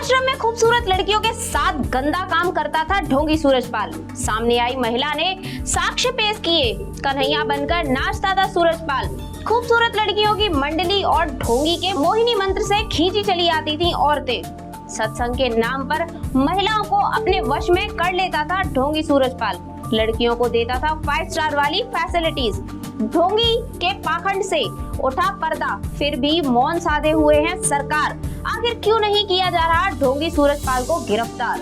आश्रम में खूबसूरत लड़कियों के साथ गंदा काम करता था ढोंगी सूरजपाल। सामने आई महिला ने साक्ष्य पेश किए। कन्हैया बनकर नाचता था सूरजपाल। खूबसूरत लड़कियों की मंडली और ढोंगी के मोहिनी मंत्र से खींची चली आती थीं औरतें। सत्संग के नाम पर महिलाओं को अपने वश में कर लेता था ढोंगी सूरजपाल। लड़कियों को देता था 5 स्टार वाली फैसिलिटीज। ढोंगी के पाखंड से उठा पर्दा, फिर भी मौन साधे हुए हैं सरकार। आखिर क्यों नहीं किया जा रहा ढोंगी सूरजपाल को गिरफ्तार?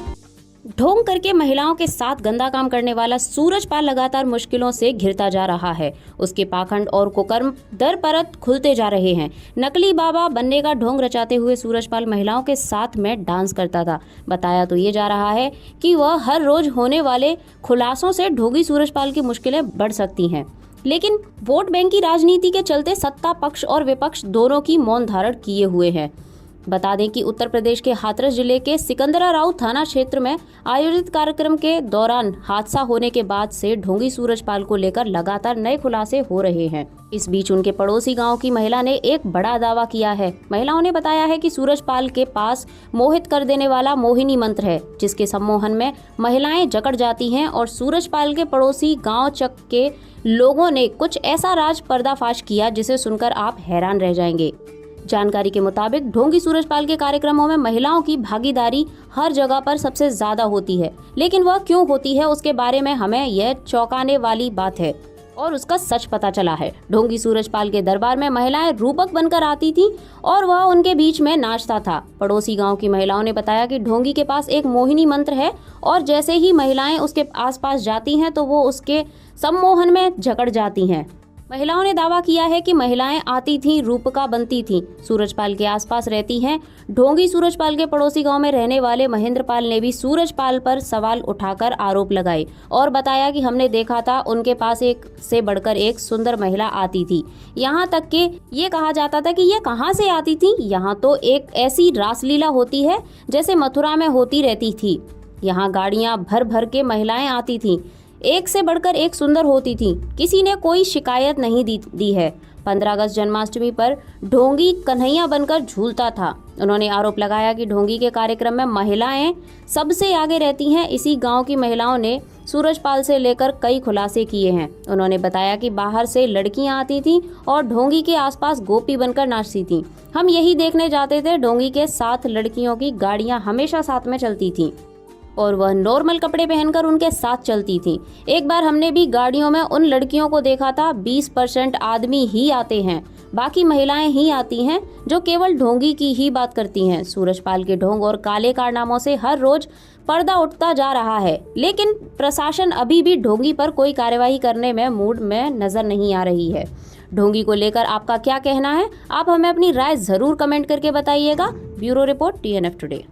ढोंग करके महिलाओं के साथ गंदा काम करने वाला सूरजपाल लगातार मुश्किलों से घिरता जा रहा है। उसके पाखंड और कुकर्म दर परत खुलते जा रहे हैं। नकली बाबा बनने का ढोंग रचाते हुए सूरजपाल महिलाओं के साथ में डांस करता था। बताया तो ये जा रहा है कि वह हर रोज होने वाले खुलासों से ढोंगी सूरजपाल की मुश्किलें बढ़ सकती हैं। लेकिन वोट बैंक की राजनीति के चलते सत्ता पक्ष और विपक्ष दोनों की मौन धारण किए हुए हैं। बता दें कि उत्तर प्रदेश के हाथरस जिले के सिकंदराराव थाना क्षेत्र में आयोजित कार्यक्रम के दौरान हादसा होने के बाद से ढोंगी सूरजपाल को लेकर लगातार नए खुलासे हो रहे हैं। इस बीच उनके पड़ोसी गांव की महिला ने एक बड़ा दावा किया है। महिलाओं ने बताया है कि सूरजपाल के पास मोहित कर देने वाला मोहिनी मंत्र है, जिसके सम्मोहन में महिलाएं जकड़ जाती हैं और सूरजपाल के पड़ोसी गाँव चक के लोगों ने कुछ ऐसा राज पर्दाफाश किया जिसे सुनकर आप हैरान रह जाएंगे। जानकारी के मुताबिक ढोंगी सूरजपाल के कार्यक्रमों में महिलाओं की भागीदारी हर जगह पर सबसे ज्यादा होती है, लेकिन वह क्यों होती है उसके बारे में हमें यह चौंकाने वाली बात है और उसका सच पता चला है। ढोंगी सूरजपाल के दरबार में महिलाएं रूपक बनकर आती थीं और वह उनके बीच में नाचता था। पड़ोसी गांव की महिलाओं ने बताया कि ढोंगी के पास एक मोहिनी मंत्र है और जैसे ही महिलाएं उसके आसपास जाती हैं तो वो उसके सम्मोहन में जकड़ जाती हैं। महिलाओं ने दावा किया है कि महिलाएं आती थीं, रूपका बनती थीं, सूरजपाल के आसपास रहती हैं। ढोंगी सूरजपाल के पड़ोसी गांव में रहने वाले महेंद्रपाल ने भी सूरजपाल पर सवाल उठाकर आरोप लगाए और बताया कि हमने देखा था उनके पास एक से बढ़कर एक सुंदर महिला आती थी। यहाँ तक कि ये कहा जाता था कि ये कहाँ से आती थी। यहाँ तो एक ऐसी रासलीला होती है जैसे मथुरा में होती रहती थी। यहाँ गाड़ियाँ भर भर के महिलाएं आती थीं, एक से बढ़कर एक सुंदर होती थी। किसी ने कोई शिकायत नहीं दी है। 15 अगस्त जन्माष्टमी पर ढोंगी कन्हैया बनकर झूलता था। उन्होंने आरोप लगाया कि ढोंगी के कार्यक्रम में महिलाएं सबसे आगे रहती हैं। इसी गांव की महिलाओं ने सूरजपाल से लेकर कई खुलासे किए हैं। उन्होंने बताया कि बाहर से लड़कियां आती थीं और ढोंगी के आसपास गोपी बनकर नाचती थीं। हम यही देखने जाते थे। ढोंगी के साथ लड़कियों की गाड़ियां हमेशा साथ में चलती थीं और वह नॉर्मल कपड़े पहनकर उनके साथ चलती थी। एक बार हमने भी गाड़ियों में उन लड़कियों को देखा था। 20% आदमी ही आते हैं, बाकी महिलाएं ही आती हैं जो केवल ढोंगी की ही बात करती हैं। सूरजपाल के ढोंग और काले कारनामों से हर रोज पर्दा उठता जा रहा है, लेकिन प्रशासन अभी भी ढोंगी पर कोई कार्यवाही करने में मूड में नजर नहीं आ रही है। ढोंगी को लेकर आपका क्या कहना है? आप हमें अपनी राय जरूर कमेंट करके बताइएगा। Bureau report TNF today.